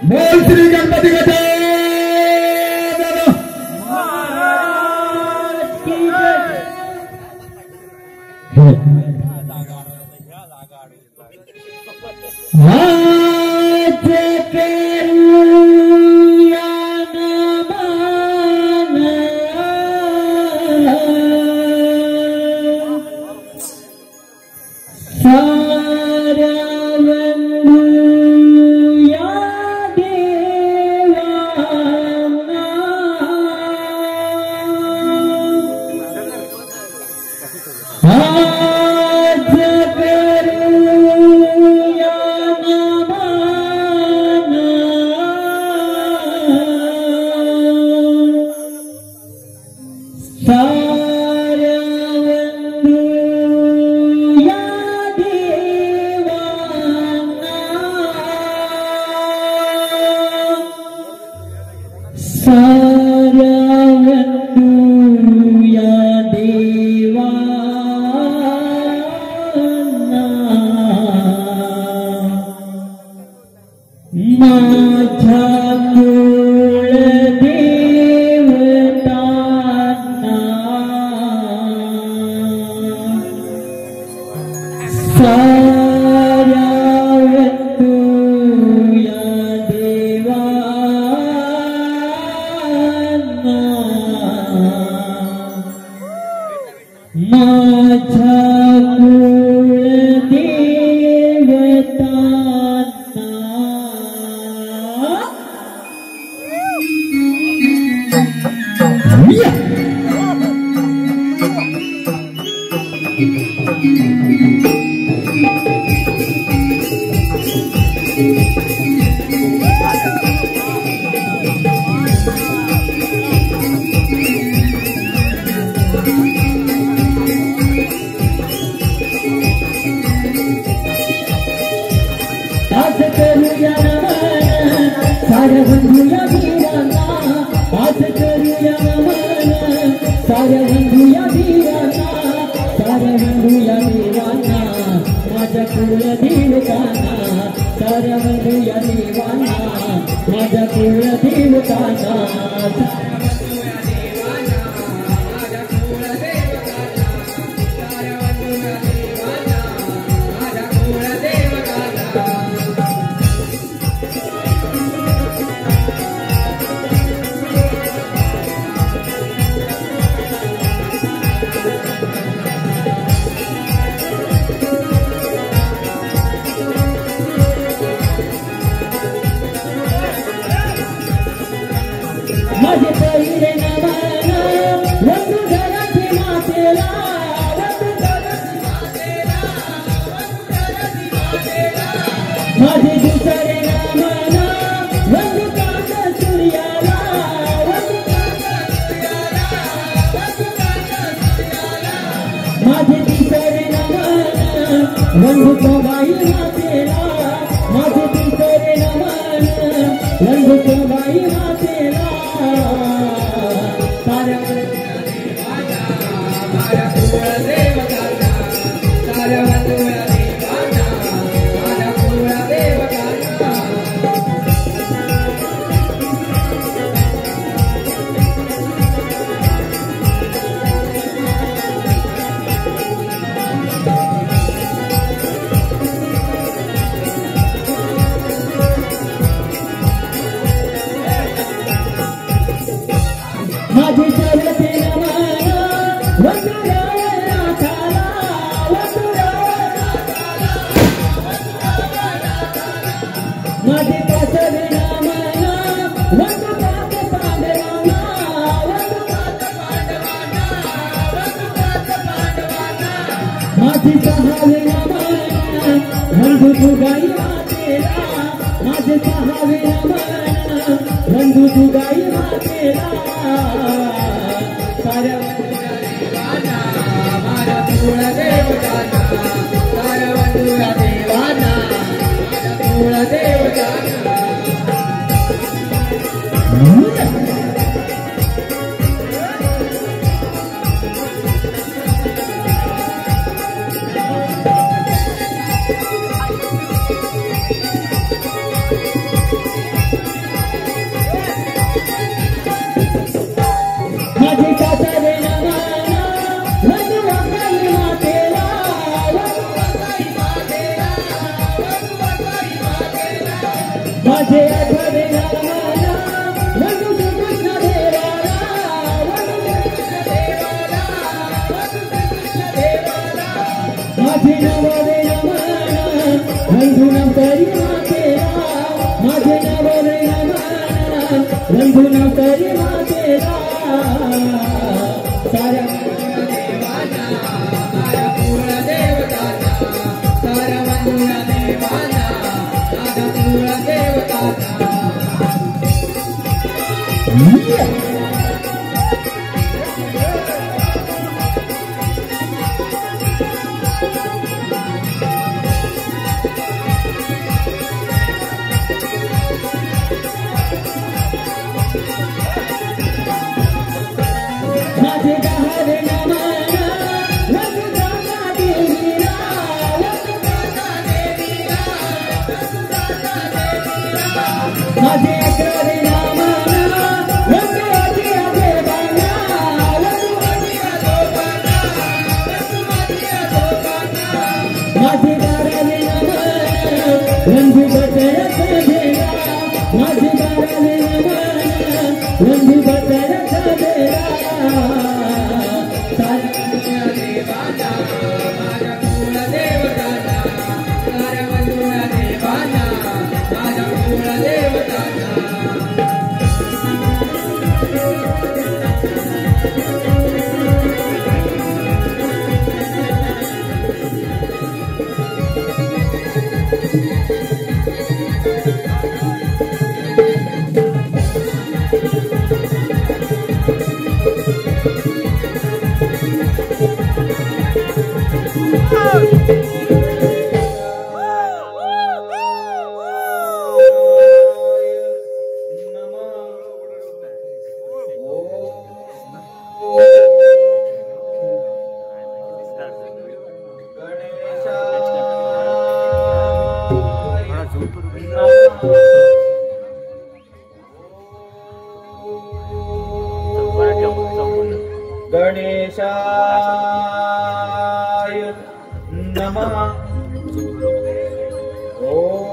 बोल श्री गणपती गजानन माझे आठवडे नावाला वंदू कृष्ण देवाला माझे नवरे नमना वंदू नाम करी मातेला माझे नवरे नमना वंदू नाम करी मातेला सारा गणेशाय नमः। ओम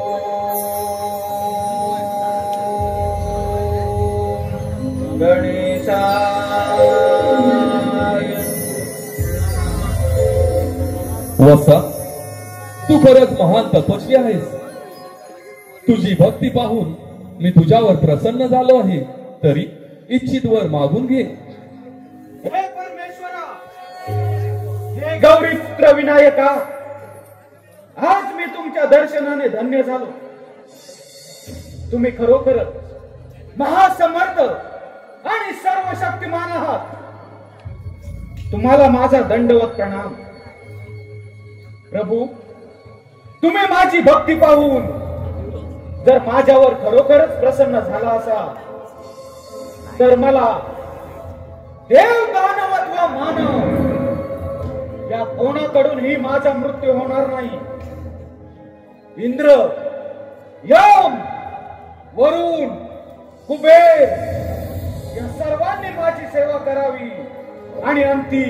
गणेशाय। वत्सा, तू खरंच महान तपस्वी आहेस। तुझी भक्ती पाहून मी तुझ्यावर प्रसन्न झालो आहे, तरी इच्छित वर मागून घे। हे परमेश्वरा, हे गौरी पुत्र विनायका, आज मी तुमच्या दर्शनाने धन्य झालो। तुम्ही खरोखरच महासमर्थ आणि सर्वशक्तिमान आहात। तुम्हाला माझा दंडवत प्रणाम। प्रभू, तुम्ही माझी भक्ती पाहून जर माझ्यावर खरोखरच प्रसन्न झाला असाल तर मला देव दानव अथवा मानव या कोणाकडूनही माझा मृत्यू होणार नाही। इंद्र, यम, वरुण, कुबेर या सर्वांनी माझी सेवा करावी आणि अंती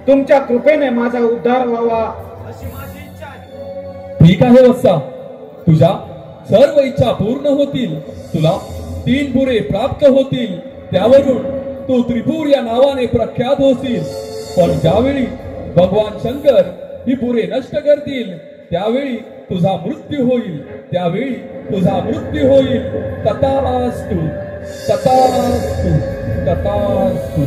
तुमच्या कृपेने माझा उद्धार व्हावा अशी माझी इच्छा आहे। ठीक आहे वत्सा, तुझ्या सर्व इच्छा पूर्ण होतील। तुला 3 पुरे प्राप्त होतील, त्यावरून तू त्रिपुर या नावाने प्रख्यात होशील। पण ज्यावेळी भगवान शंकर ही पुरे नष्ट करतील त्यावेळी तुझा मृत्यू होईल, त्यावेळी तुझा मृत्यू होईल। तथास्तु, तथास्तु, तथास्तु।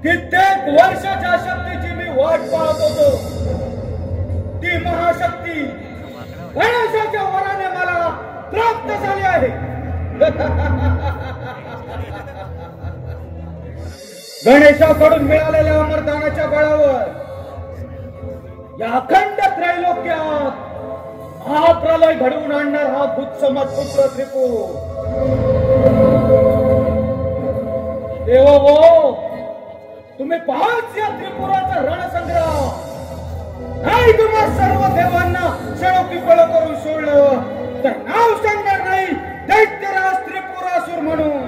कित्येक वर्षाच्या शक्तीची मी वाट पाहत होतो। ती महाशक्ती गणेशाच्या वराने मला प्राप्त झाली आहे। गणेशाकडून मिळालेल्या अमरदानाच्या बळावर या अखंड त्रैलोक्यात महाप्रलय घडवून आणणार हा भूतसमत पुत्र त्रिपुर। देवो, तुम्ही पाहाच या त्रिपुराचा रणसंग्राम. नाही तुम्हा सर्व देवांना सळोकीपळ करून सोडलं तर नाव सांगणार नाही दैत्यराज त्रिपुरासूर म्हणून.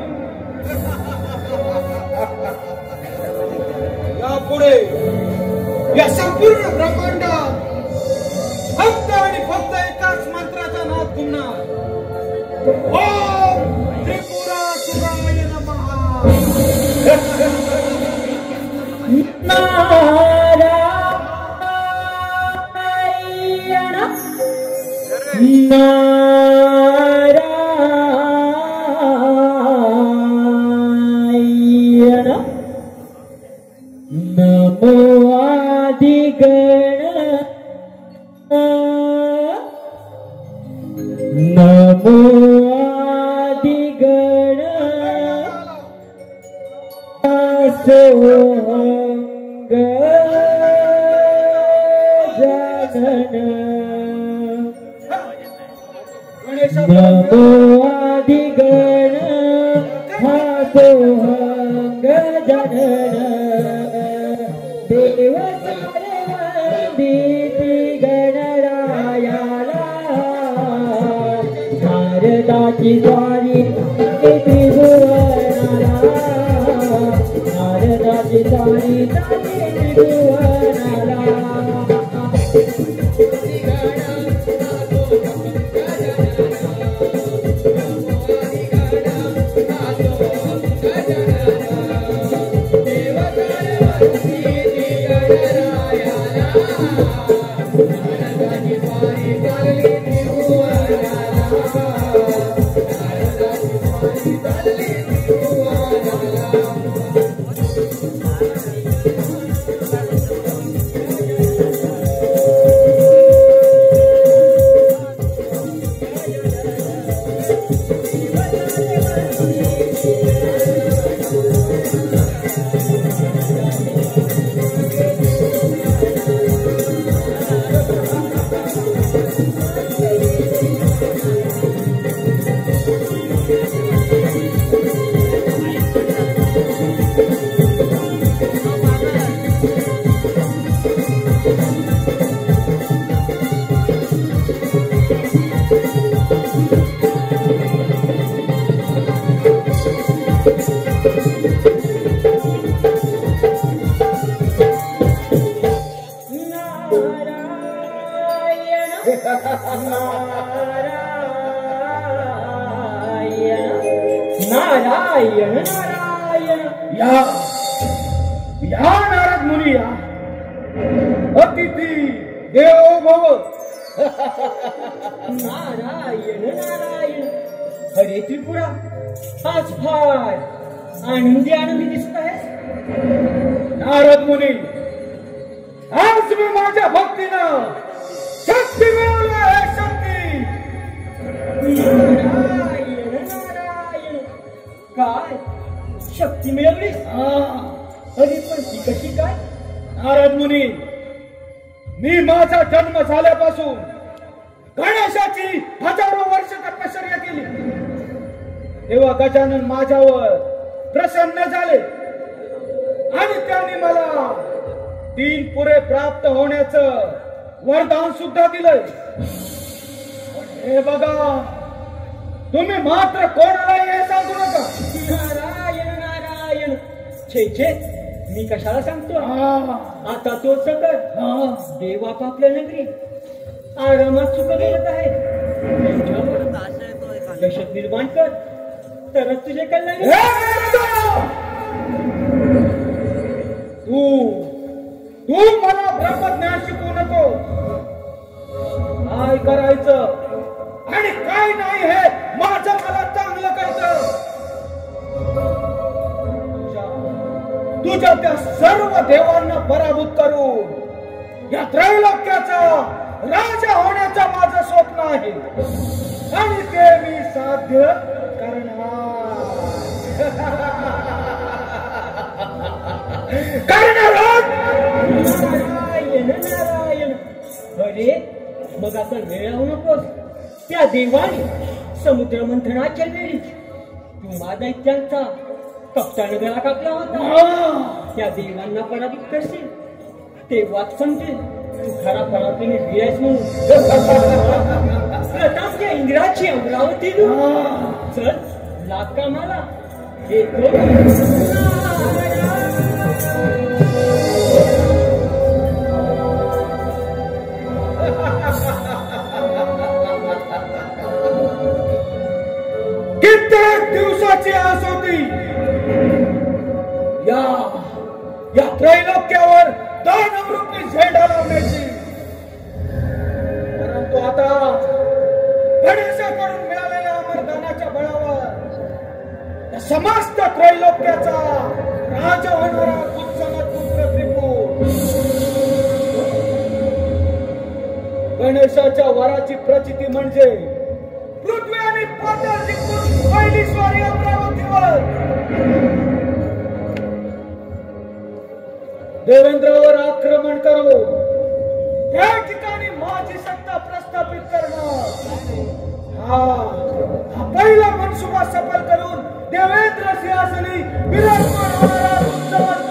यापुढे या संपूर्ण ब्रह्मांडात फक्त आणि फक्त एकाच मंत्राचा नाद गुणणार. ओम त्रिपुरासुराय नमः. नारायण नमो आदिगण नमो आदिगण सोहंग जनन नमो आदिगण सोहंग जनन देव सारे वंदिती गणरायाला नारदाची स्वारी त्रिभुवनाला नारदाची स्वारी त्रिभुवनाला नारायण नारायण या या नारद मुनी या अतिथी देवो भव. नारायण नारायण अरे त्रिपुरा आज फार आनंदी दिसत आहे. नारद मुनी आज मी माझ्या भक्तीनं शक्ती मिळवली आहे. शक्ती. नारायण नारायण काय शक्ती मिळवली? अरे पण ती कशी काय? नारद मुनी मी माझा जन्म झाल्यापासून गणेशाची हजारो वर्ष तपश्चर्या केली. तेव्हा गजानन माझ्यावर प्रसन्न झाले आणि त्यांनी मला 3 पुरे प्राप्त होण्याचं वरदान सुद्धा दिलंय. हे बघा तुम्ही मात्र कोणालाही हे सांगू नका. नारायण नारायण छे छे मी कशाला सांगतो. आता तो सकट देव आपापल्या नगरी आरामात सुख करत आहे. दहशत निर्माण कर तरच तुझे कल्याण. तू मला ब्रह्मज्ञान शिकवू नको. काय करायचं आणि काय नाही हे माझं मला चांगलं कळतं. तुझ्या त्या सर्व देवांना पराभूत करून या त्रैलोक्याचा राजा होण्याचं माझं स्वप्न आहे आणि ते मी साध्य करणार. नारायण नारायण अरे मग आता वेळ लावू नकोस. त्या देवाने समुद्र मंथनाच्या वेळी तुम्हा दैत्यांचा कप्तान गळा कापला होता. त्या देवांना पराभूत करशील तेव्हाच समजेल तू खरा पराक्रमी वीर आहेस म्हणून. प्रताप त्या इंद्राची अमरावती चल लाग कामाला येतो. कित्येक दिवसाची आस होती या त्रैलोक्यावर दानवरूपी झेंडा लावण्याची, परंतु आता गणेशाकडून मिळालेल्या अमरदानाच्या बळावर समस्त त्रैलोक्याचा राजा होणारा कुत्सनत पुत्र त्रिपूर गणेशाच्या वराची प्रचिती म्हणजे पृथ्वी आणि पाताळ जिंकून पहिली स्वारी अमरावतीवर. देवेंद्रावर आक्रमण करो, त्या ठिकाणी माझी सत्ता प्रस्थापित करणं हा पहिला मनसुबा सफल करून देवेंद्र सिंहासनी विराजमान होणारा उत्सवात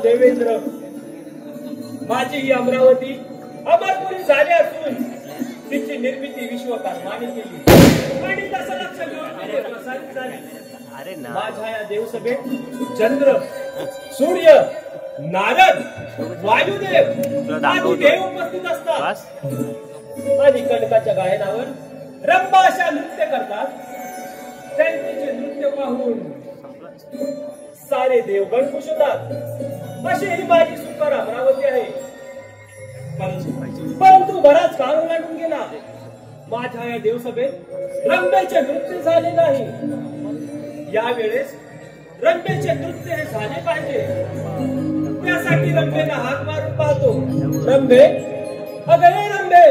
देवेंद्र. माझी ही अमरावती अमरपुरी झाली असून तिची निर्मिती विश्वकर्माने केली आणि तसं लक्ष घेऊन प्रसारित झाली. माझ्या या देवसभेत चंद्र, सूर्य, नारद, वायुदेव आदी देव उपस्थित असतात आणि कनकाच्या गायनावर रंभा अशा नृत्य करतात. त्यांचे नृत्य पाहून सारे देवगण खुश होतात. अशी ही माझी सुकर अमरावती आहे. परंतु बराच काळ ओलांडून गेला. माझ्या या देवसभेत रंभेचे नृत्य झाले नाही. यावेळेस रंभेचे नृत्य हे झाले पाहिजे. त्यासाठी रंभेला हात मारून पाहतो. रंभे, अगं रंभे,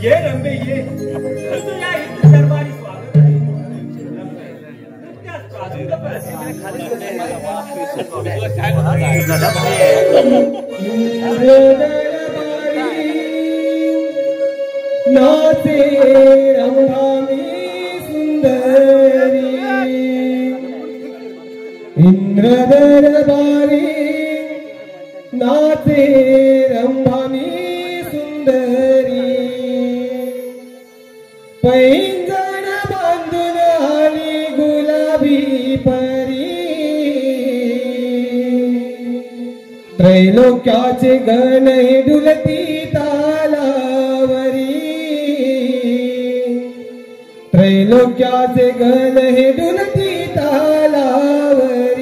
ये रंभे ये. तुझ्या हिंदू दरबारी स्वागत आहे. नाचे रंभामी सुंदरी इंद्र दरबारी नाचे रंभामी सुंदरी पैंजण बांधून आली गुलाबी परी त्रैलोक्याचे गण हे डुलती तालावरी त्रैलोक्याचे गण हे डुलती तालावरी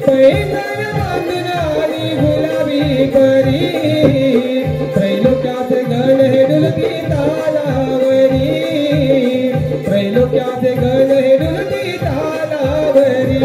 पैंजण बांधून आली गुलाबी परी त्रैलोक्याचे गण हे डुलती तालावरी त्रैलोक्याचे गण हे डुलती तालावरी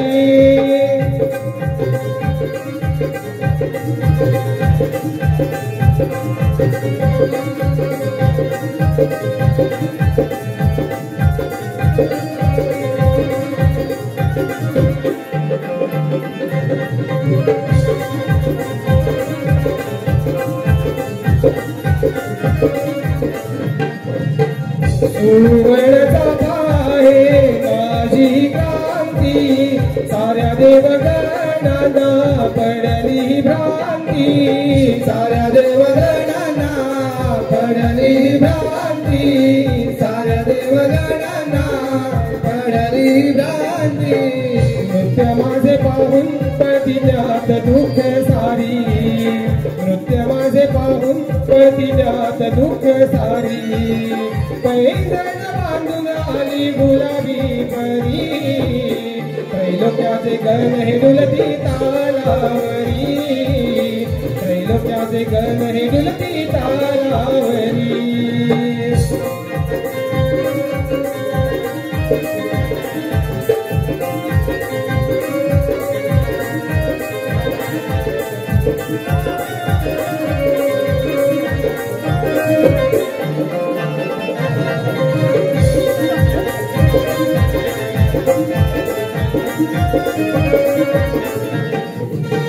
सुवर्णचा आहे माझी क्रांती साऱ्या देवगणांना पडली भ्रांती साऱ्या देवगणांना पडली भ्रांती साऱ्या देवगणांना पडली भ्रांती नृत्य माझे पाहून पळतील्यात दुःख सारी नृत्य माझे पाहून पळतील्यात दुःख सारी पैंजण बांधून आली गुलाबी परी त्रैलोक्याचे गण हे डुलती तालावरी त्रैलोक्याचे गण हे डुलती तालावरी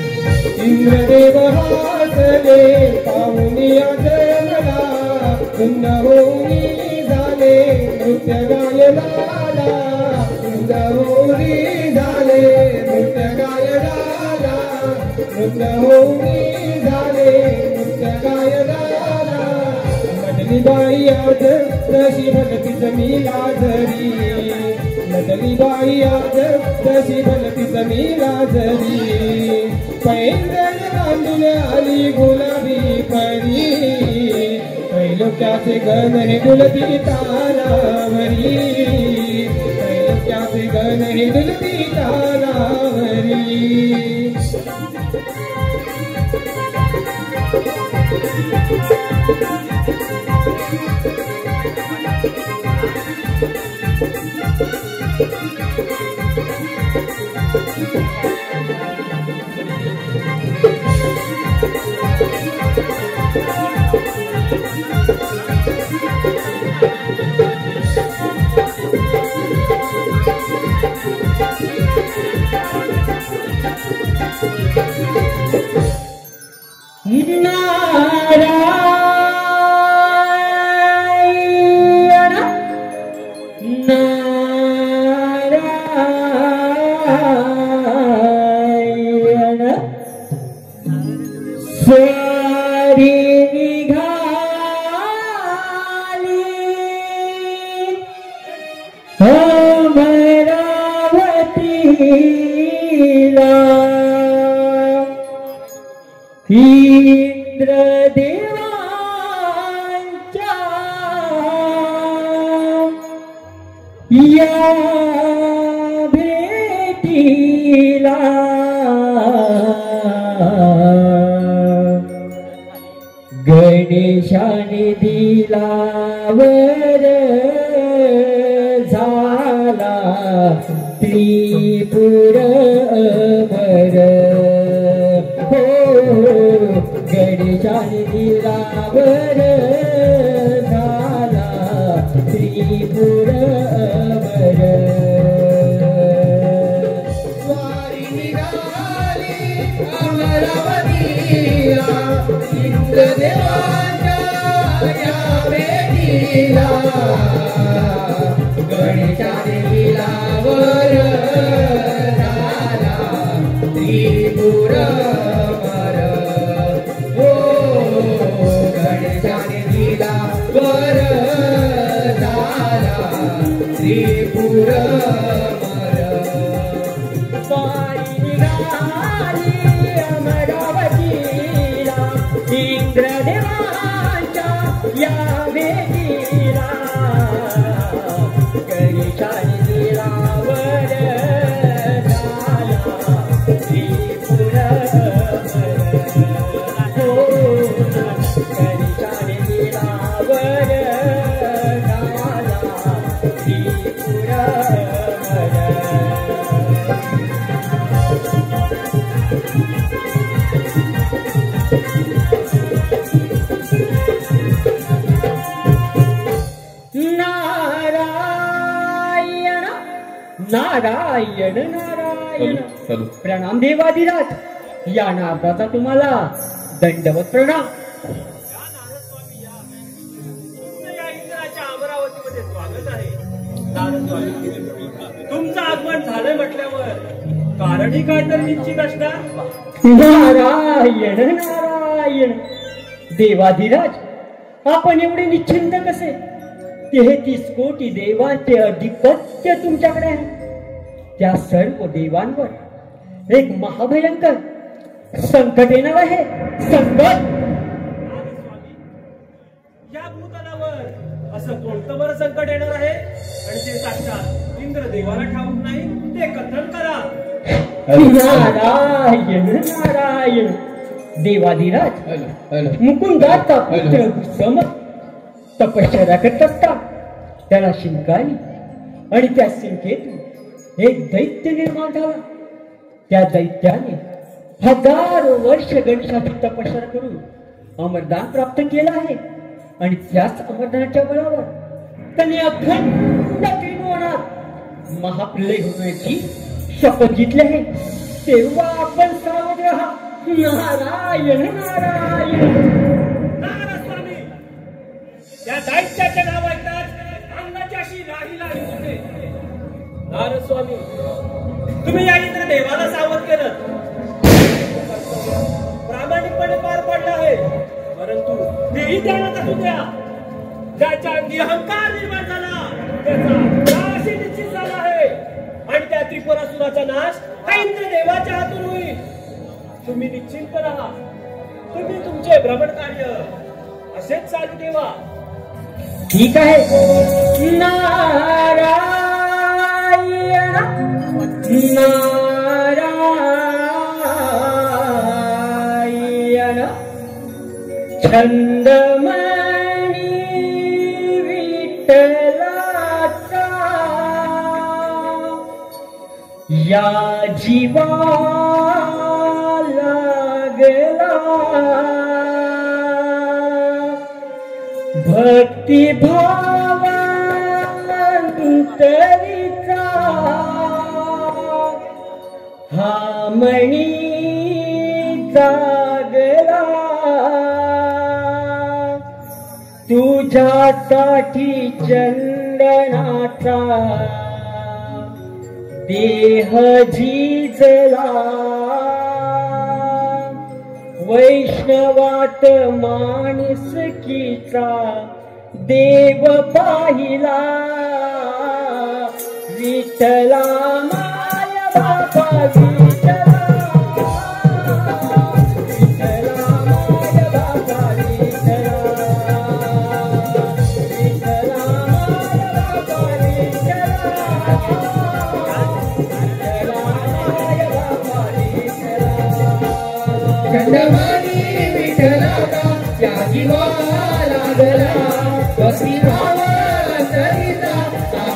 इंद्रदेव हासले पाहुनिया जन्मला कुंद होऊनी झाले नृत्य गायलाला कुंद होऊनी झाले नृत्य गायलाला नृत्य होऊनी झाले नृत्य गायलाला मदली बाई आज तशी भलती जमीला झरी मदली बाई आज तशी भलती जमीला झरी पैंजण बांधून आली गुलाबी परी त्रैलोक्याचे गण हे डुलती तालावरी त्रैलोक्याचे गण हे डुलती तालावरी या भेटीला गणेशाने दिला वर झाला त्रिपुर अमर हो गणेशाने दिला वर झाला त्रिपुर अमर स्वारी निघाली अमरावतीला इंद्रदेवाच्या या भेटीला गणेशाने दिला वर झाला त्रिपुर अमर हो गणेशाने दिला वर झाला त्रिपुर अमर स्वारी निघाली अमरावतीला इंद्रदेवाच्या या भेटीला गणेशाने दिला वर झाला नारायण नारायण. हॅलो. प्रणाम देवाधिराज. या नारदाचा तुम्हाला दंडवत प्रणाम. या इंद्राच्या अमरावतीमध्ये स्वागत आहे. नारद स्वामी, तुमचं आगमन झालंय म्हटल्यावर कारणही काय तर निश्चित असणार. नारायण नारायण. देवाधिराज, आपण एवढे निश्चिंत कसे? 33 कोटी देवांचे अधिपत्य तुमच्याकडे आहे. त्या सर्व देवांवर एक महाभयंकर संकट येणार आहे. संकट. या भूतलावर असं कोणतं बरं संकट येणार आहे आणि ते साक्षात इंद्रदेवाला ठाऊक नाही, ते कथन करा. नारायण नारायण. देवाधिराज, मुकुंदाचा पुत्र सम तपश्चर्या करत असतात. त्याला शिंकाली आणि त्या शिंकेतून एक दैत्य निर्माण झाला. त्या दैत्याने हजारो वर्ष गणेशाची तपश्चर्या करून अमरदान प्राप्त केलं आहे आणि त्याच अमरदानाच्या बळावर त्याने अखंड त्रिभुवनात महाप्रलय होण्याची शपथ घेतली आहे. तेव्हा आपण सावध राहा. नारायण नारायण. नारद स्वामी, त्या दैत्याचे नाव ऐकताच अंगाची अशी लाही लाही होते. नारद स्वामी, तुम्ही या इंद्रदेवाला सावध केलं, प्रामाणिकपणे पार पडलं आहे, परंतु तेही ध्यानात असू द्या. ज्याच्या अंगी अहंकार निर्माण झाला त्याचा नाश निश्चित झाला आहे आणि त्या त्रिपुरासुराचा नाश हा इंद्रदेवाच्या हातून होईल. तुम्ही निश्चिंत राहा. तुम्ही तुमचे भ्रमण कार्य असेच चालू ठेवा. ठीक आहे. नारायण नारायण. छंदमणी विठ्ठलाचा या जीवा लागला. भक्ती भावांतरीचा हा मणी जागला. तुझ्यासाठी चंदनाचा देह झिजला. वैष्णवात माणुसकीचा देव पाहिला. विठ्ठला माय बाबा विठ्ठला. विठ्ठला माय बाबा विठ्ठला. विठ्ठला माय बाबा विठ्ठला. विठ्ठला माय बाबा विठ्ठला. चंदमणी विठ्ठलाचा या जीवा लागला. भक्ती भावांतरीचा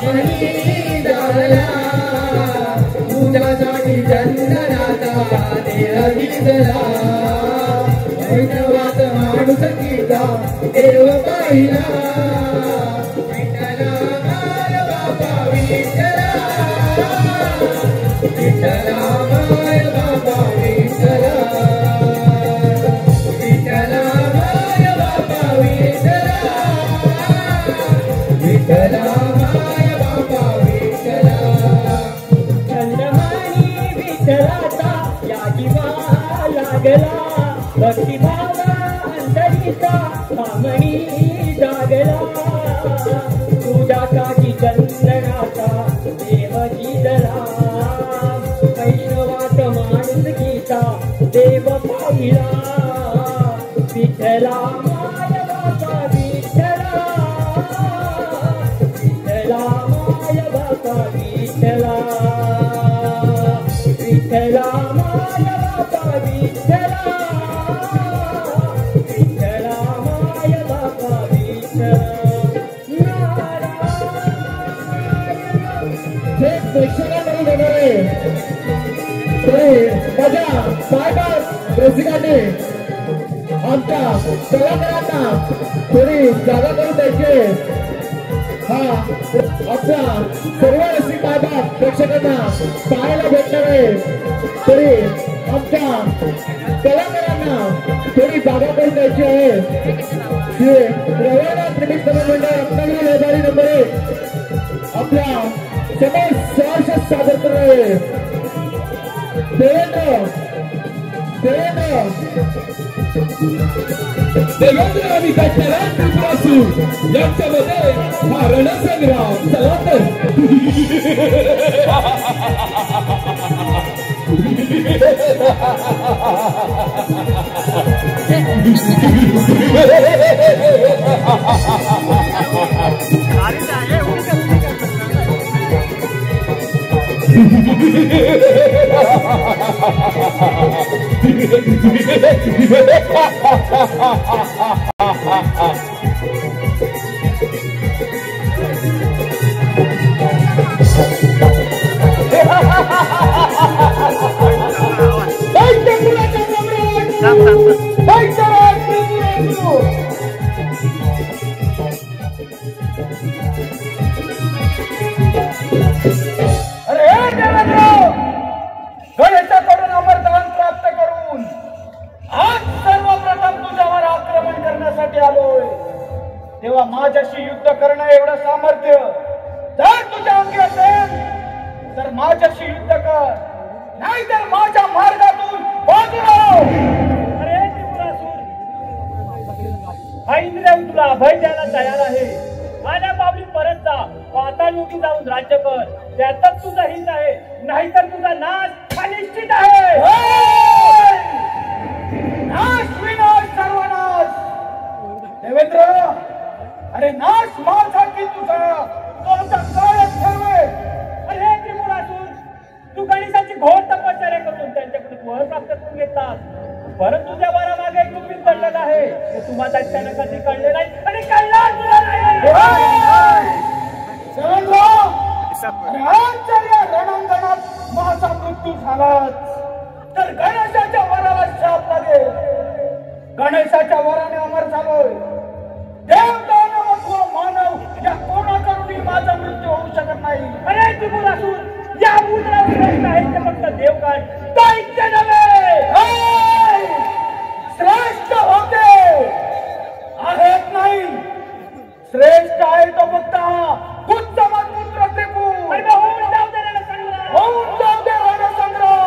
मणी जागला. तुझ्यासाठी चंदनाचा देह झिजला. वैष्णवात माणुसकीचा देव पाहिला. विठ्ठला माय बाबा विठ्ठला. विठ्ठला माय बाबा विठ्ठला. विठ्ठला माय बाबा विठ्ठला. विठ्ठला माय बाबा विठ्ठला. चंद्रमणी विठ्ठलाचा या जीवा लागला. भक्तिभावा अंतरीचा हा मणी जागला. तुझ्यासाठी चंदनाचा देव झिजला. वैष्णवात माणुसकीचा देव पाहिला. विठ्ठला माय बाबा विठ्ठला. विठ्ठला माय बाबा विठ्ठला. विठ्ठला माय बाबा विठ्ठला. विठ्ठला माय बाबा विठ्ठला. हे प्रेक्षकांकडून होणारे माझ्या साहेबास रसिकांनी आमच्या कलाकारांना थोडी जागा करून द्यायची. हा आपला सर्व रसिक आधार प्रेक्षकांना पाहायला भेटणार आहे, तरी आमच्या कलाकारांना थोडी जागा करून द्यायची आहे. हे रवाना क्रिकेट मंडळ रत्नागिरी व्यापारी नंबर 1 आपल्या समोर सहर्ष सादर करत आहे देवेंद्र आणि त्याच्या त्रिपुरासूर यांच्यामध्ये हा रणसंग्राम. चला तर गणेशाकडून अमरदान प्राप्त करून आज सर्वप्रथम तुझ्यावर आक्रमण करण्यासाठी आलोय. तेव्हा माझ्याशी युद्ध करणं एवढं सामर्थ्य जर तुझ्या अंगी असेल तर माझ्याशी युद्ध कर, नाही तर माझ्या मार्गातून बाजूला हो. अरे त्रिपुरासूर, हा इंद्रदेव तुला अभय द्यायला तयार आहे. माझ्या पावली परत जा, पाताळलोकी जाऊन राज्य कर. त्यातच तुझं हित आहे, नाहीतर तुझा नाश हा निश्चित आहे. नाश विनाश सर्वनाश. देवेंद्र, अरे नाश माझा की तुझा तोचा काळच ठरवे. अरे त्रिपुरासूर, तू गणेशाची घोर तपश्चर्या करून त्यांच्याकडून वर प्राप्त करून घेतात, परंतु तुझ्या वरामागे एक गुपित दडलेलं आहे. ते तुम्हाला त्याच्यानं कधी कळले नाही आणि कळणार तुला नाही. रणांगणात माझा मृत्यू झालाच तर गणेशाच्या वराला शाप लागेल. गणेशाच्या वराने अमर झालोय. देव दानव अथवा मानव या कोणाकडूनही माझा मृत्यू होऊ शकत नाही. अरे त्रिपुरासूर, या मुद्रावर आहे ते फक्त देवकाठ, दैत्य नव्हे. श्रेष्ठ होते आहेत नाही, श्रेष्ठ आहे तो फक्त हा उत्तम पुत्र त्रिपुर. होऊन जाऊ दे रणसंग्राम, होऊन जाऊ दे रणसंग्राम.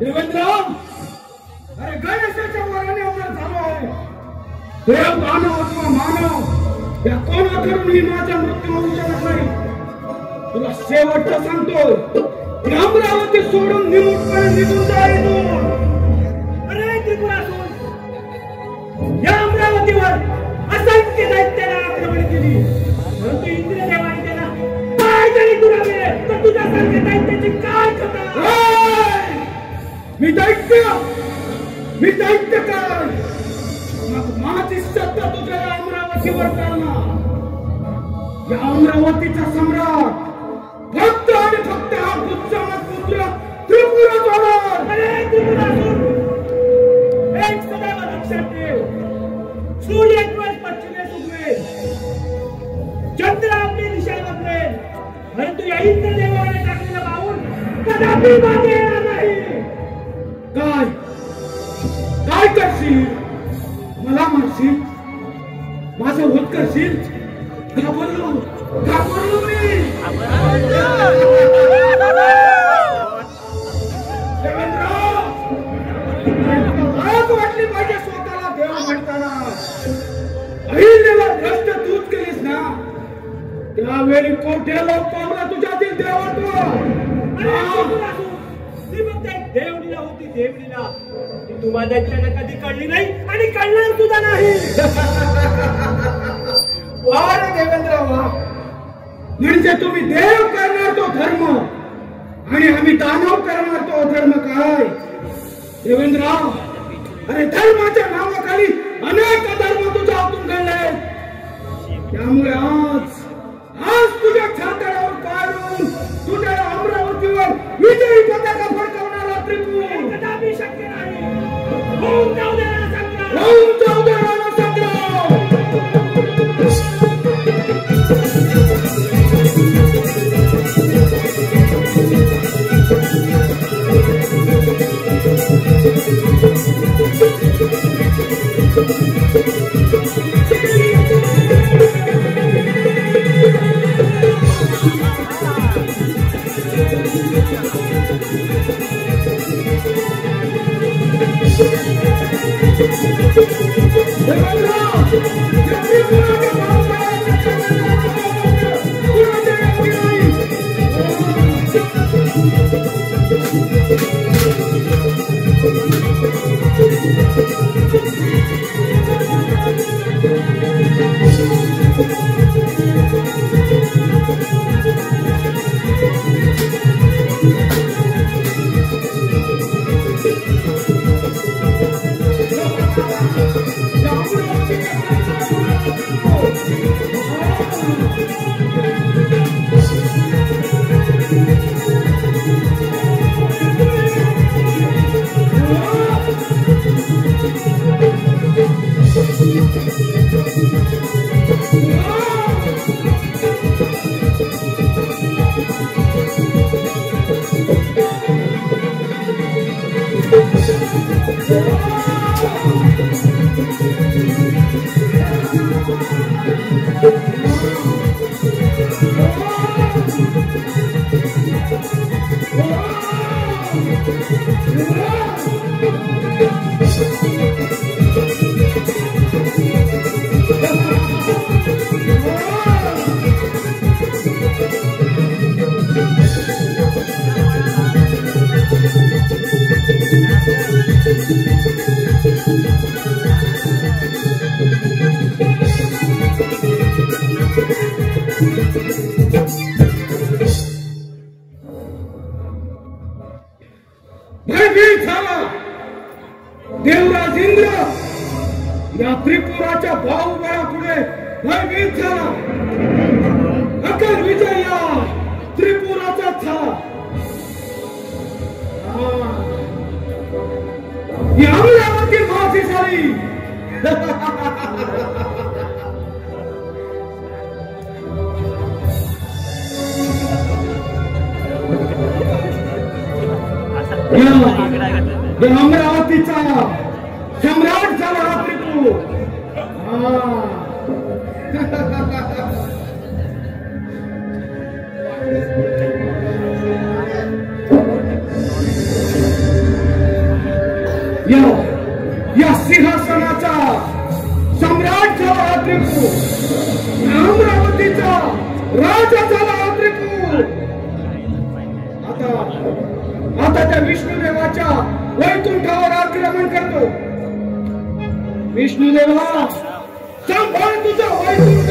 देवेंद्र, अरे गणेशाच्या वराने अमर झालो आहे. देव दानव अथवा मानव या कोणाकडून ही माझा मृत्यू होऊ शकत नाही. तुला शेवटचं सांगतोय, ती अमरावती सोडून निमूटपणे निघून जा इथून. अरे त्रिपुरासूर, या अमरावतीवर असंख्य दैत्याला आक्रमण केली, परंतु इंद्रदेवाने त्याला काय जरी दुरावे तर तुझ्यासारख्या दैत्याची काय खबर. मी दैत्य काय? मग माझी सत्ता तुझ्या अमरावतीवर करणार. या अमरावतीचा सम्राट फक्त आणि फक्त हा गुच्चामत पुत्र त्रिपुरा होणार. अरे त्रिपुरासूर, एक सदैव लक्षात ठेव, सूर्य एक वेळ पश्चिमेस उगवेल, चंद्र आपली दिशा बदलेल, परंतु या इंद्रदेवाने टाकलेला बाऊल कदापि मागे येणार नाही. काय करशील? मला मारशील? माझं होत करशील? घाबरलो मी. देवेंद्र, लाज वाटली पाहिजे स्वतःला देव म्हणताना. अहिल्याला भ्रष्ट तूच केलीस ना, त्यावेळी कोठ्याला पावला तुझ्यातील देवत्व. ती फक्त एक देवलीला होती, देवलीला. ती तुम्हाला त्याला कधी कळली नाही आणि कळणार सुद्धा नाही. वा रे देवेंद्र वा. म्हणजे तुम्ही देव करणार तो धर्म आणि आम्ही दानव करणार तो धर्म. काय देवेंद्र, अरे धर्माच्या नावाखाली अनेक धर्म तुझ्या हातून घडले. त्यामुळे आज तुझ्या छाताडावर काढून तुझ्या अमरावतीवर विजयी पताका फडकवणारा त्रिपुर कदापि शक्य नाही. होऊन जाऊ दे रणसंग्राम. होऊन जाऊ दे रणसंग्राम. भयभीत झाला देवराज इंद्र या त्रिपुराच्या बाहुबळापुढे भयभीत झाला. अकल विजय या त्रिपुराचा झाला. अमरावती माझी झाली. अमरावतीचा सम्राट झाला हा त्रिपुर. या सिंहासनाचा सम्राट झाला हा त्रिपुर. अमरावतीचा राजा झाला हा त्रिपुर. आता त्या विष्णुदेवाच्या वैकुंठावर आक्रमण करतो. विष्णुदेवा सांभाळ तुझा वैकुंठ.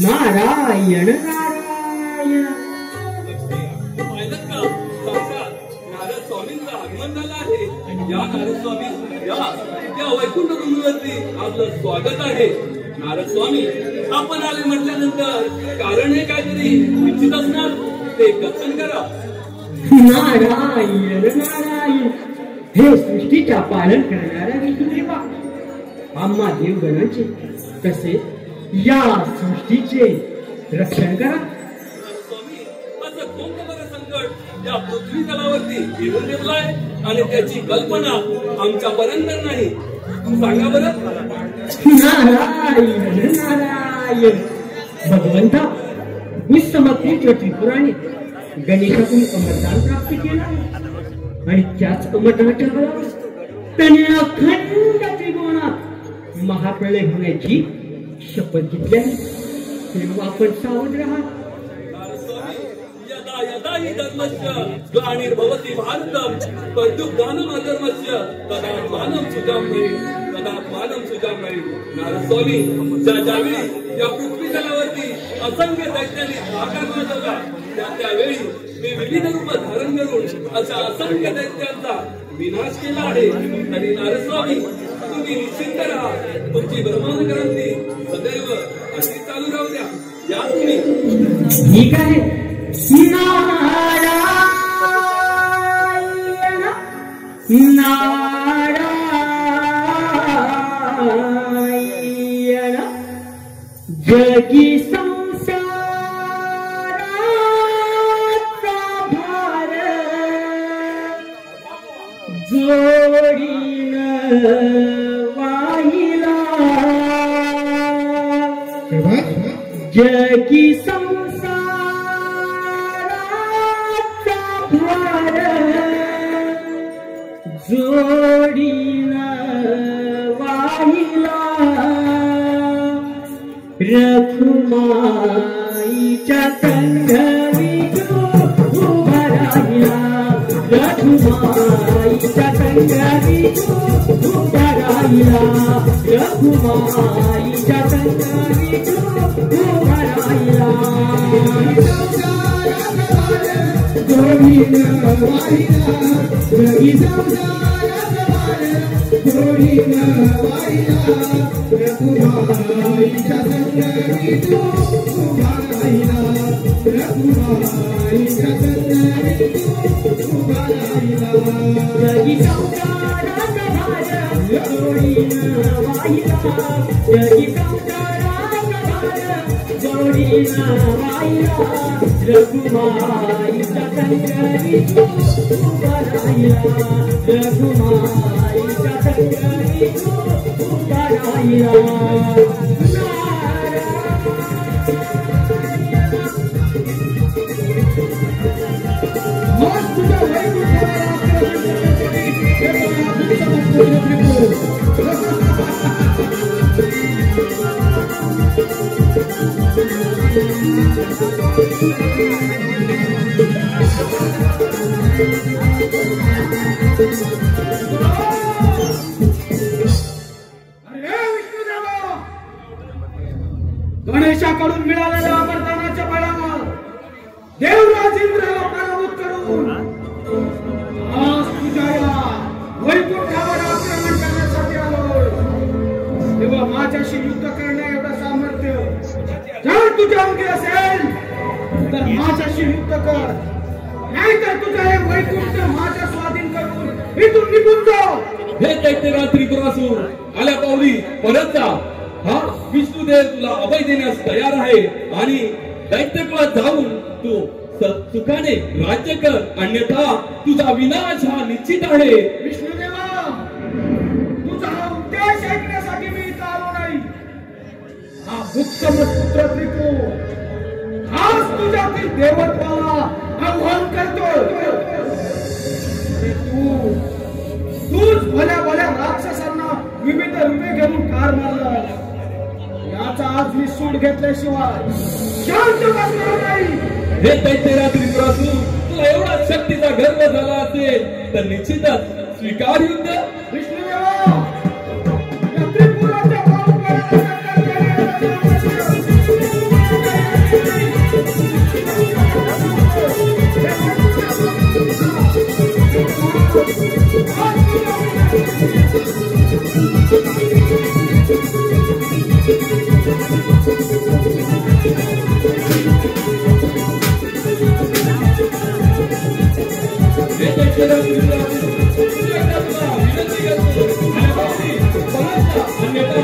नारायण नारायण नारद स्वामींचं आगमन झालं आहे. या नारद स्वामी या वैकुंठ भूमीवरती आपलं स्वागत आहे. नारद स्वामी आपण आले म्हटल्यानंतर कारण हे काहीतरी निश्चित असणार ते कथन करा. नारायण नारायण हे सृष्टीच्या पालन करणाऱ्या विष्णुदेवा आम्हा देवगणांचे तसे या सृष्टीचे रक्षण करा. स्वामी असं कोणतं बरं संकट या पृथ्वी तलावरती येऊन निर्लाय आणि त्याची कल्पना आमच्यापर्यंत नाही. सांगा बरं. नारायण नारायण. भगवंता, विश्वमतीच्या त्रिपुराने गणेशातून अमरदान प्राप्त केला आणि त्याच अमरदानाच्या बळावर त्याने अखंड त्रिभुवनात महाप्रलय होण्याची शपथ घेतली आहे. तेव्हा आपण सावध राहा. यदा यदा हि धर्मस्य ग्लानिर्भवति भारतम प्रत्युत्थानम् अधर्मस्य तदात्मानं सुजाम्यति तदात्मानं सुजाम्यति. नारस्वामी, ज्यावेळी या पृथ्वी तलावरती असंख्य दैत्यांनी आकार माजवला त्यावेळी मी विविध रूप धारण करून अशा असंख्य दैत्यांचा विनाश केला आहे. आणि नारस्वामी, तुम्ही निश्चिंत राहा. तुमची ब्रह्मांड क्रांती सदैव अशी चालू राहू द्या. या तुम्ही. ठीक आहे. नारायण नारायण जगी संसाराचा भार जोडीन वाहिला. जगी संसाराचा भार जोडीन वाहिला. रखुमाईच्या संघवी उभा राहिला. रखुमाईच्या संघवी उभा राहिला. रखुमाईच्या संघवी उभा राहिला. जोडीन वाहिला. जगी जोडीन वाहिला. रखुमाईच्या संघवी उभा राहिला. रखुमाईच्या संघवी उभा राहिला. जगी संसाराचा भार जोडीन वाहिला. जगी संसाराचा भार जोडीन वाहिला. रखुमाईच्या संघवी उभा राहिला. रखुमाईच्या संघवी उभा राहिला. गणेशाकडून मिळालेल्या वरदानाच्या बळावर देवराज इंद्राला पराभूत करून आज तुझ्या या वैकुंठावर आक्रमण करण्यासाठी आलो. तेव्हा माझ्याशी युद्ध करण्या एवढं सामर्थ्य जर तुझ्या अंगी असेल तर माझ्याशी युद्ध कर. नाहीतर तुझा हे वैकुंठ माझ्या स्वाधीन करून इथून निघून जाऊ. हे दैत्यराज त्रिपुरासूर, आल्या पावली परत जा. हा विष्णुदेव तुला अभय देण्यास तयार आहे आणि दैत्यकुळात जाऊन तू सुखाने राज्य कर, अन्यथा तुझा विनाश हा निश्चित आहे. विष्णुदेवा, तुझा हा उद्देश ऐकण्यासाठी मी इथं आलो नाही. हा उत्तम पुत्र त्रिपू हाच तुझ्यातील देवत्वाला आव्हान करतो. तूच भल्या भल्या राक्षसांना विविध रूपे घेऊन ठार मारला. याचा आज मी सूड घेतल्याशिवाय शांत बसणार नाही. हे दैत्यराज त्रिपुरासूर, तुला एवढा शक्तीचा गर्व झाला असेल तर निश्चितच स्वीकार युद्ध. विष्णुदेवा, या त्रिपुराच्या पावसाळ्याला अन्यथा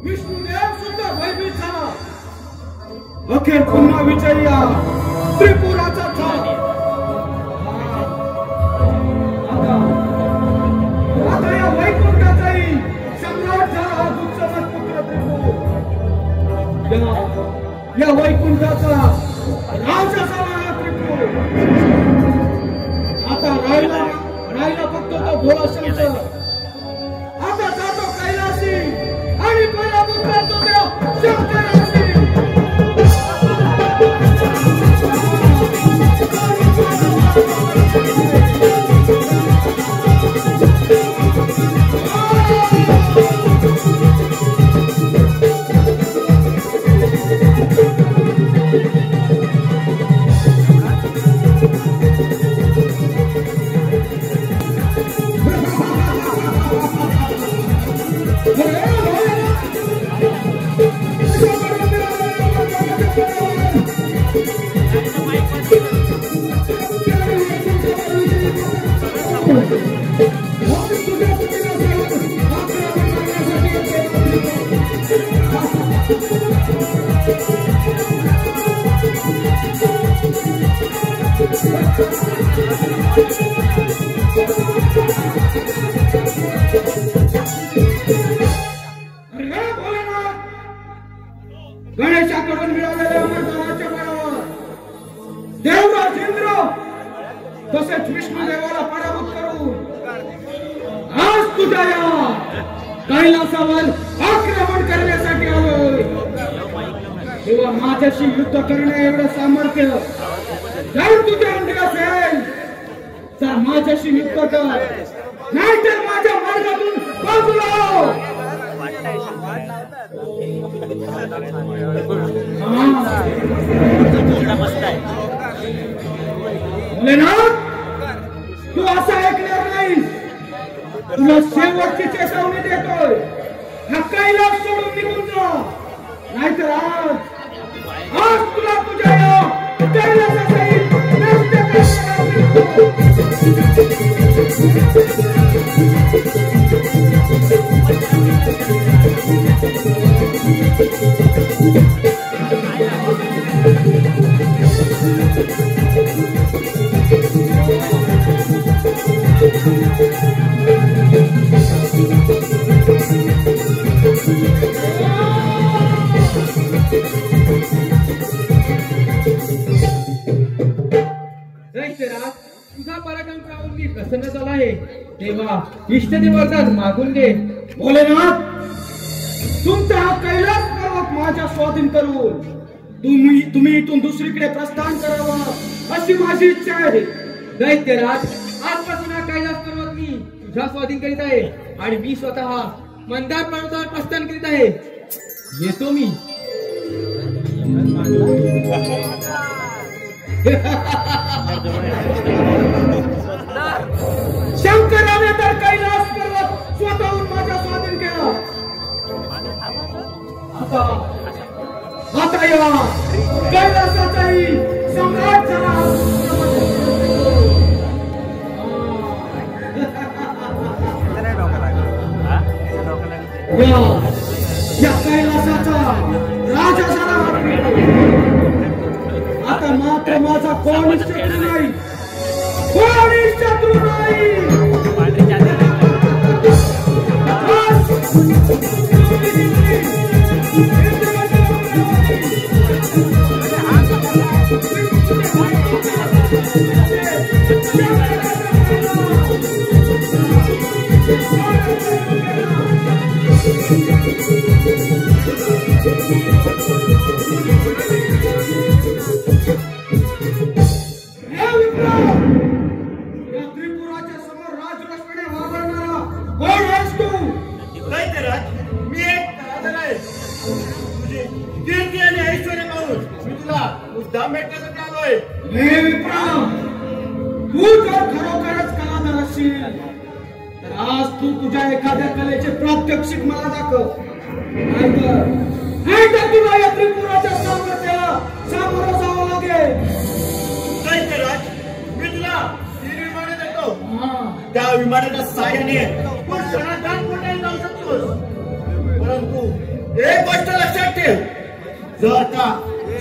विष्णुदेव सुद्धा भयभीत झाला. अखेर पुन्हा विजय या त्रिपुराचा झाला. आता या वैकुंठाचाही सम्राट झाला हा दुःसमत पुत्र त्रिपुर. या वैकुंठाचा राजा झाला हा त्रिपुर. आता राहिला फक्त तो भोळा शंकर. आता जातो कैलासी आणि पराभूत करतो त्या शंकरासी. गणेशाकडून मिळालेल्या वरदानाच्या बळावर देवराज इंद्र तसेच विष्णुदेवाला पराभूत करून आज तुझ्या या कैलासावर आक्रमण करण्यासाठी आलोय. तेव्हा माझ्याशी युद्ध करणे एवढं सामर्थ्य जर तुझ्या अंगी असेल तर माझ्याशी युद्ध कर, नाहीतर माझ्या मार्गातून बाजूला हो. भोलेनाथ, तू असं ऐकणार नाही. तुला शेवटची चेतावणी देतोय. हा कैलास सोडून निघून जा, नाहीतर आज तुला तुझ्या या कैलासासहित नष्ट करणार. तुझा पराक्रम पाहून मी प्रसन्न झाला आहे. तेव्हा इष्टदेवताच मागून दे. भोलेनाथ, तुमचा हा कैलास पर्वत माझ्या स्वाधीन करून तुम्ही इथून दुसरीकडे प्रस्थान करावं अशी माझी इच्छा आहे. दैत्यराज, आजपासून हा कैलास पर्वत मी तुझ्या स्वाधीन करीत आहे आणि मी स्वतः मंदार पर्वतावर प्रस्थान करीत आहे. येतो मी. शंकराने तर कैलास पर्वत स्वतःहून माझ्या स्वाधीन केला. आता या कैलासाचाही सम्राट झाला. या कैलासाचा राजा झाला. आता मात्र माझा कोणीच शत्रू नाही, कोणीच शत्रू नाही. त्रिपुराच्या समोर राजलक्ष्मीने वावरणारा कोण आहेस तू? तुझी कीर्ती आणि ऐश्वर्य पाहून मी तुला मुद्दाम भेटण्यासाठी आलोय. हे विक्रम, तू जर खरोखरच कलाकार असशील तर आज तू तुझ्या एखाद्या कलेचे प्रात्यक्षिक मला दाखव. नाहीतर तुला या त्रिपुराच्या सामर्थ्याला सामोरं जावं लागेल. दैत्यराज, मी तुला 3 विमाने देतो. त्या विमानाच्या साहाय्याने तू क्षणार्धात कुठेही जाऊ शकतोस. परंतु एक गोष्ट लक्षात ठेव, जर का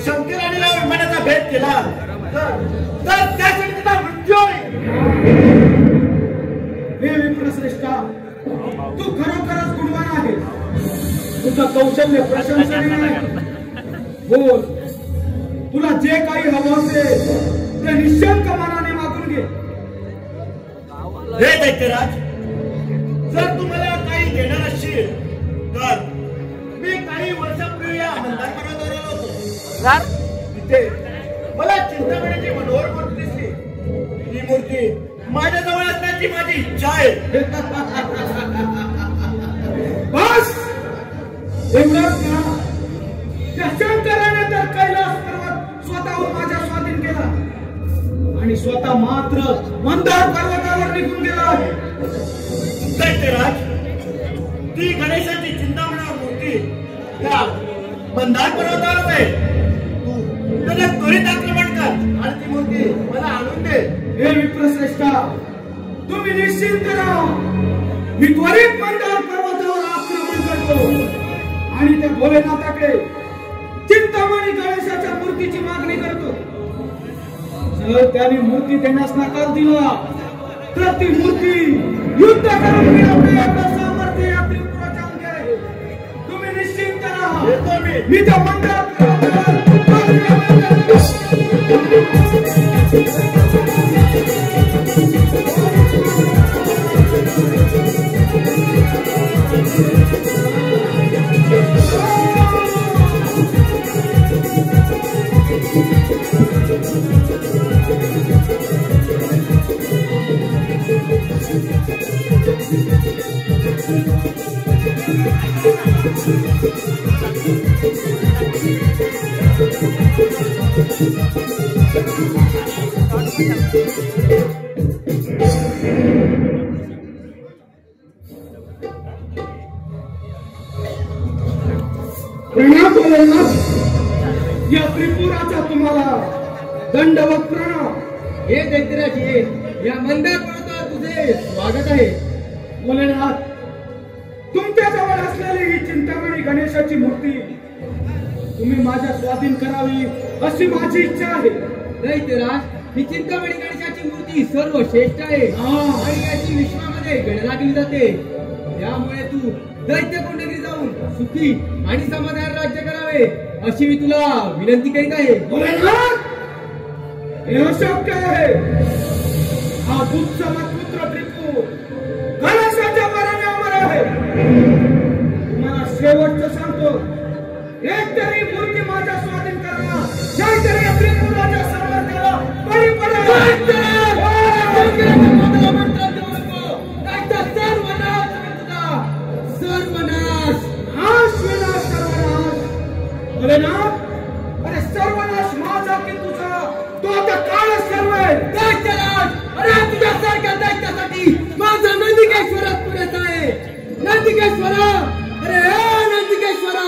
शंकराने या विमानाचा भेद केला तर त्यासाठी तिचा मृत्यू होईल. हे विप्रश्रेष्ठा, तू खरोखरच गुणवान आहे. तुझं कौशल्य प्रशंसनीय आहे. बोल, तुला जे काही हवं असेल ते निशंक मनाने मागून घे. हे दैत्यराज, जर तुम्हाला काही देणार असशील तर मी काही वर्षापूर्वी या मंदार पर्वतावर आलो होतो. तिथे मला चिंतामणीची मनोहर मूर्ती दिसली. ती मूर्ती माझ्याजवळ असण्याची माझी इच्छा आहे. बस एवढंच ना. त्या शंकराने तर कैलास पर्वत स्वतःहून माझ्या स्वाधीन केला आणि स्वतः मात्र मंदार पर्वतावर निघून गेला आहे. दैत्यराज, ती गणेशाची चिंतामणावर मूर्ती त्या मंदार पर्वतावर आहे. तू त्याला त्वरित आक्रमण कर आणि ती मूर्ती मला आणून दे. हे विप्रश्रेष्ठा, तुम्ही निश्चिंत राहा. मी त्वरित मंदार पर्वतावर आक्रमण करतो आणि त्या भोलेनाथाकडे चिंतामणी गणेशाच्या मूर्तीची मागणी करतो. जर त्याने मूर्ती देण्यास नकार दिला तर ती मूर्ती युद्ध करून मिळवण्याचं सामर्थ्य या त्रिपुराच्या अंगी आहे. तुम्ही निश्चिंत राहा. येतो मी. मी त्या मंदार पर्वतावर आक्रमण करतो. प्रणाम भोलेनाथ. या त्रिपुराचा तुम्हाला दंडवत प्रणाम. हे दैत्यराज, ये. या मंदार पर्वतावर तुझे स्वागत आहे. भोलेनाथ, तुमच्या जवळ असलेली ही चिंतामणी गणेशाची मूर्ती तुम्ही माझ्या स्वाधीन करावी अशी माझी इच्छा आहे. दैत्यराज, ही चिंतामणी गणेशाची मूर्ती सर्वश्रेष्ठ आहे आणि याची विश्वामध्ये गणना केली जाते. त्यामुळे तू दैत्य कुंडली जाऊन सुखी आणि समाधान राज्य करावे अशी मी तुला विनंती करीत आहे. भोलेनाथ, हे अशक्य आहे. हा दुःसमत पुत्र त्रिपुर गणेशाच्या वराने अमर आहे. तुम्हाला शेवटचं सांगतो, एक तरी मूर्ती माझ्या स्वाधीन करा, नाहीतर या त्रिपुराच्या सामर्थ्याला बळी पडा. भोलेनाथ, अरे सर्वनाश माझा की तुझा, तो आता काळ सर्व आहे. दैत्यराज, अरे तुझ्यासारख्या दैत्यासाठी माझा नंदिकेश्वरच पुरेसा आहे. नंदिकेश्वरा, अरे हे नंदिकेश्वरा.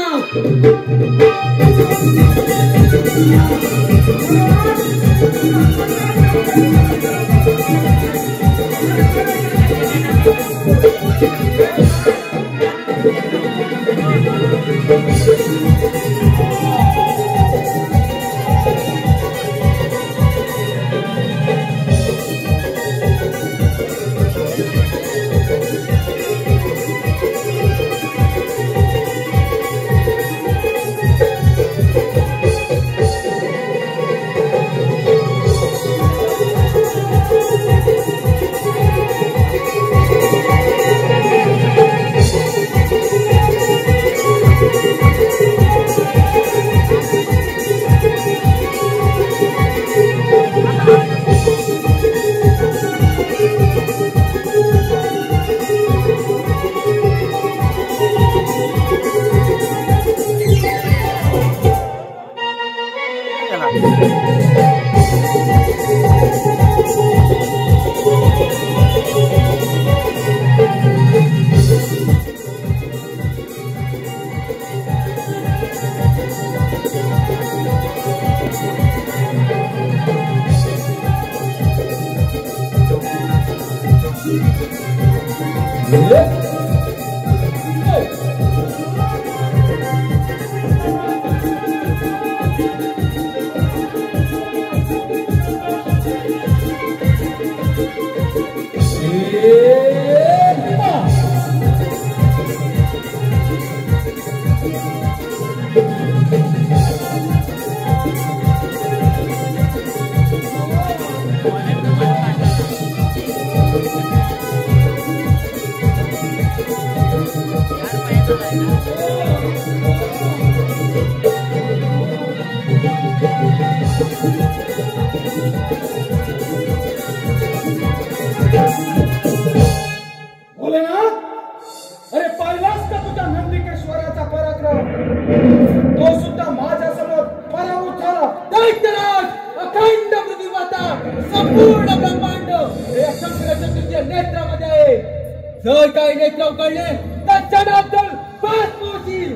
जर काही नेत्र उघडले तर जनार्दन पास पोहोचील.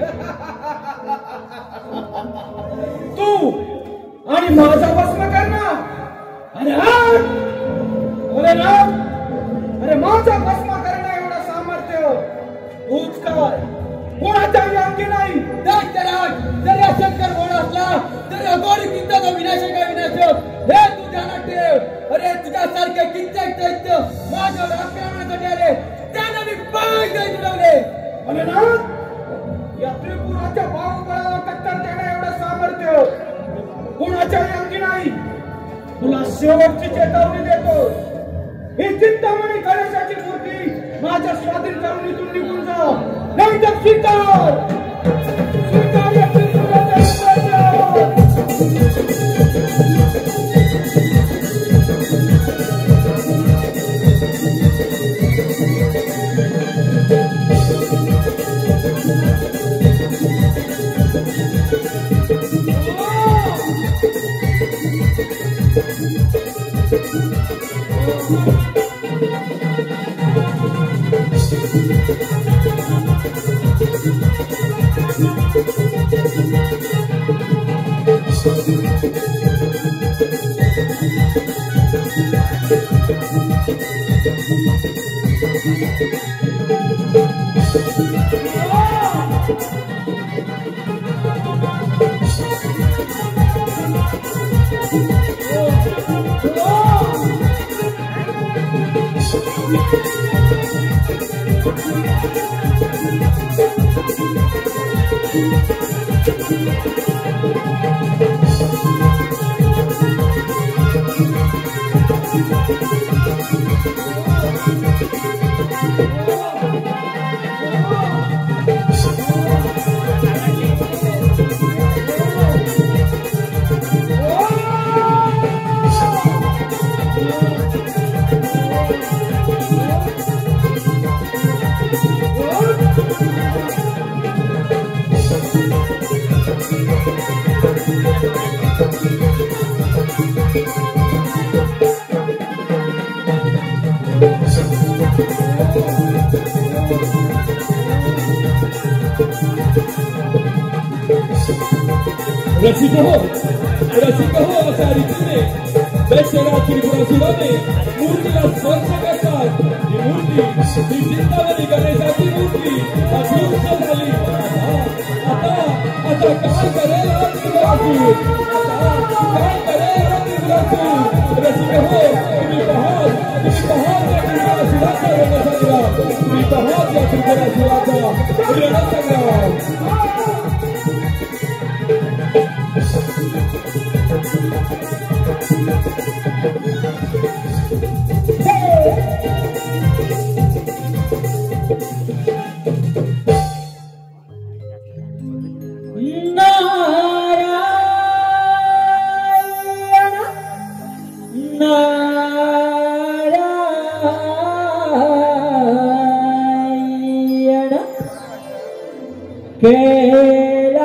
तू आणि माझा भस्म करणार. अरे अरे माझा भस्म करणं एवढं सामर्थ्य तूच काय कोणाच्याही अंगी नाही. जर या शंकर कोण असला तर अगोरी किंतचा विनाश काय विनाशक हे तू ध्यानात ठेव. अरे तुझ्यासारखे कित्येक दैत्य माझ्यावर आक्रमणासाठी आले त्यांना मी पाय जुळवले. अरे ना या त्रिपुराच्या बाहुबळाला टक्कर देणं एवढं सामर्थ्य कोणाच्याही अंगी नाही. तुला शेवटची चेतावणी देतो. ही चिंतामणी गणेशाची मूर्ती माझ्या स्वाधीन जमिनीतून निघून जा. नाही तर स्वीकार या त्रिपुराच्या रसिक हो अशा रीतीने दैत्यराज त्रिपुरासुराने मूर्तीला स्पर्श करतात. ही मूर्ती ही चिंतामणी गणेशाची मूर्ती अदृश्य झाली. आता काय करेल हा त्रिपुरासूर. काय करेल हा त्रिपुरासूर. रसिक हो तुम्ही पाहात या त्रिपुरासुराचा रणसंग्राम. तुम्ही पाहात या त्रिपुरासुराचा रणसंग्राम. कैलासा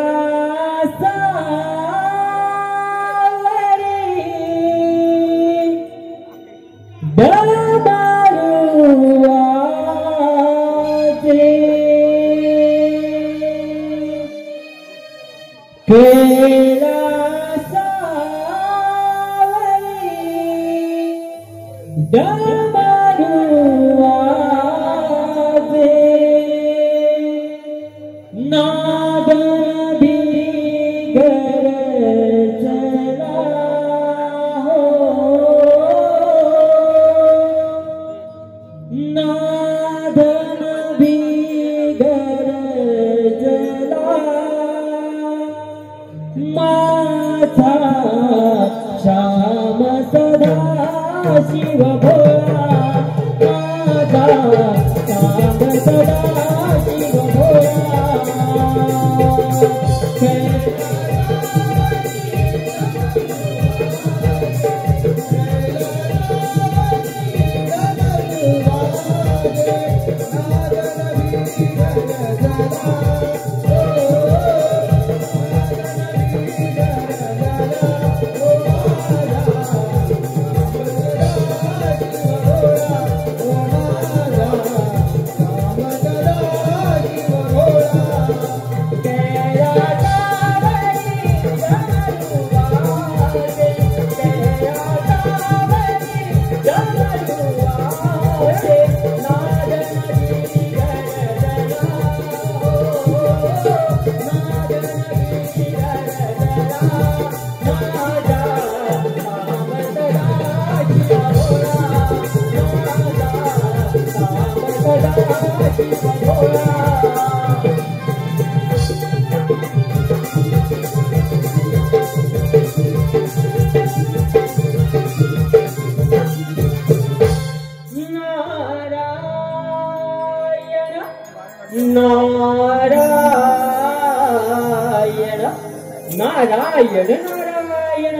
नारायण नारायण.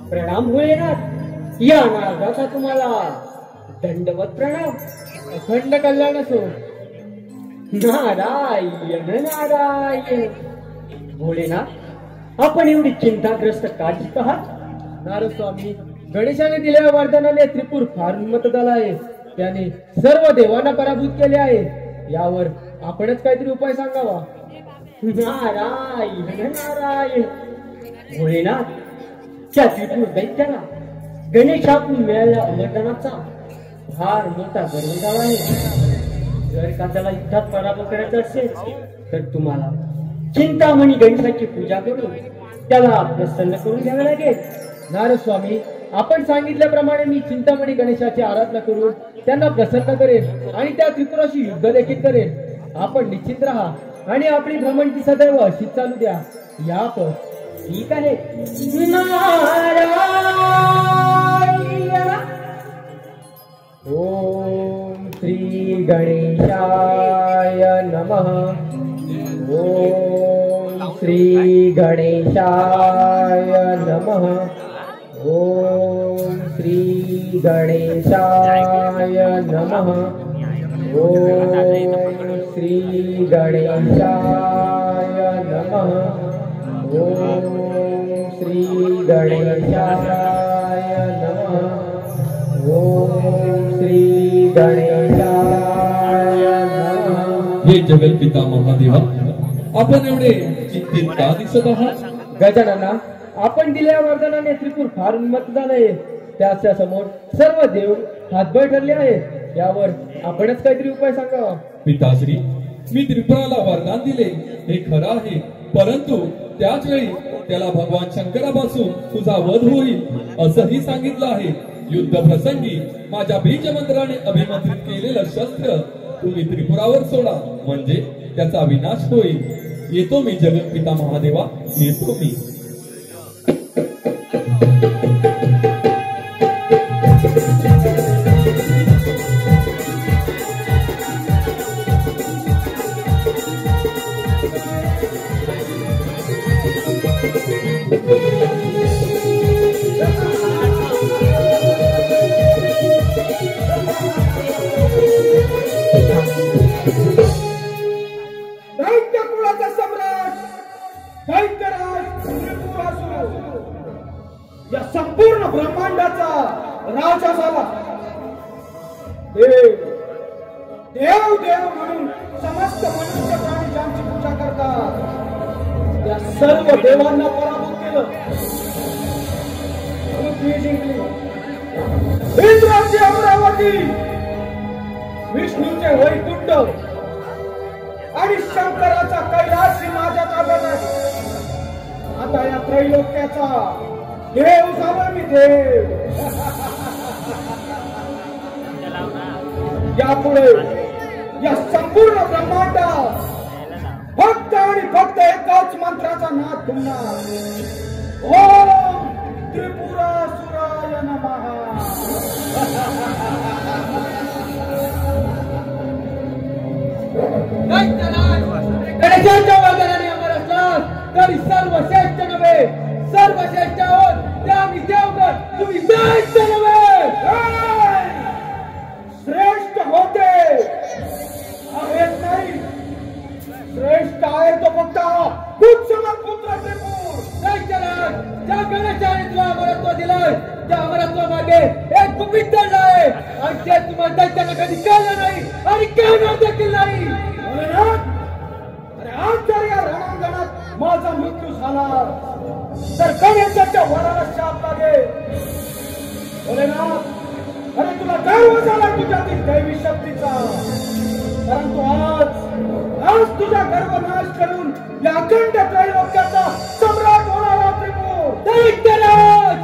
प्रणाम भोलेनाथ. या नारदाचा तुम्हाला दंडवत प्रणाम. अखंड कल्याण असो. नारायण नारायण. भोलेनाथ, आपण एवढी चिंताग्रस्त का दिसत आहात? नारस्वामी, गणेशाने दिलेल्या वरदानाने त्रिपुर फार उन्मत्त झाला आहे. त्याने सर्व देवांना पराभूत केले आहे. यावर आपणच काहीतरी उपाय सांगावा. नारायण नारायण. भोलेनाथ, त्या त्रिपुर दैत्याला गणेशातून मिळालेल्या अमरदानाचा फार मोठा गर्व झाला आहे. जर का त्याला युद्धात पराभव करायचा असेल तर तुम्हाला चिंतामणी गणेशाची पूजा करून त्याला प्रसन्न करून घ्यावे लागेल. नारस्वामी, आपण सांगितल्याप्रमाणे मी चिंतामणी गणेशाची आराधना करून त्यांना प्रसन्न करेन आणि त्या त्रिपुराशी युद्ध देखील करेन. आपण निश्चिंत राहा आणि आपली भ्रमंती सदैव अशीच चालू द्या. या पण ठीक आहे. नारायण. ओम श्री गणेशाय नमः. ओम श्री गणेशाय नमः. ओम श्री गणेशाय नमः. ओम श्री गणेशाय नमः. ओम श्री गणेशाय नमः. ओम श्री गणेशाय नमः. हे जगन्पिता महादेवा, आपण एवढे चिंतित का दिसत आहात? गजानना, आपण दिलेल्या वरदानाने त्रिपुर फार उन्मत्त झाले. त्याच्या समोर सर्व देव हातबळ ठरले आहेत. यावर आपणच काहीतरी उपाय सांगावा. पिताश्री, मी त्रिपुराला वरदान दिले हे खरं आहे, परंतु त्याच वेळी त्याला भगवान शंकरापासून तुझा वध होईल असंही सांगितलं आहे. युद्ध प्रसंगी माझ्या बीज मंत्राने अभिमंत्रित केलेलं शस्त्र तुम्ही त्रिपुरावर सोडा, म्हणजे त्याचा विनाश होईल. येतो मी जगन्पिता महादेवा, येतो मी. या संपूर्ण ब्रह्मांडाचा राजा झाला. देव देव देव म्हणून समस्त मनुष्य प्राणी ज्यांची पूजा करतात त्या सर्व देवांना पराभूत केलं. पृथ्वी जिंकली, इंद्राची अमरावती, विष्णूचे वैकुंठ आणि शंकराचा कैलास माझ्या ताब्यात आहे. आता या त्रैलोक्याचा देव झाला मी देव. यापुढे या संपूर्ण ब्रह्मांडात फक्त आणि फक्त एकाच मंत्राचा नाद घुमणार. ओम त्रिपुरासुराय नमः. गणेशाच्या वरदानाने अमर असलास तरी सर्वश्रेष्ठ नव्हे, सर्वश्रेष्ठ आहोत त्या आम्ही देवगण, तुम्ही श्रेष्ठ नव्हे. श्रेष्ठ होते आहेत नाही, श्रेष्ठ आहे तो फक्त पुत्र त्रिपुर. ज्या गणेशाने तुला अमरत्व दिलंय त्या अमरत्व मागे एक गुपित दंड आहे आणि ते तुम्हाला दैत्याला कधी कळलं नाही आणि कळणार देखील नाही. अरे आज जर या रणांगणात माझा मृत्यू झाला तर गणेशाच्या वराला शाप लागेल. भोलेनाथ, अरे तुला गर्व झाला तुझ्यातील दैवी शक्तीचा, परंतु आज तुझा गर्व नाश करून या अखंड त्रैलोक्याचा सम्राट होणारा त्रिपुर दैत्यराज.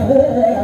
ग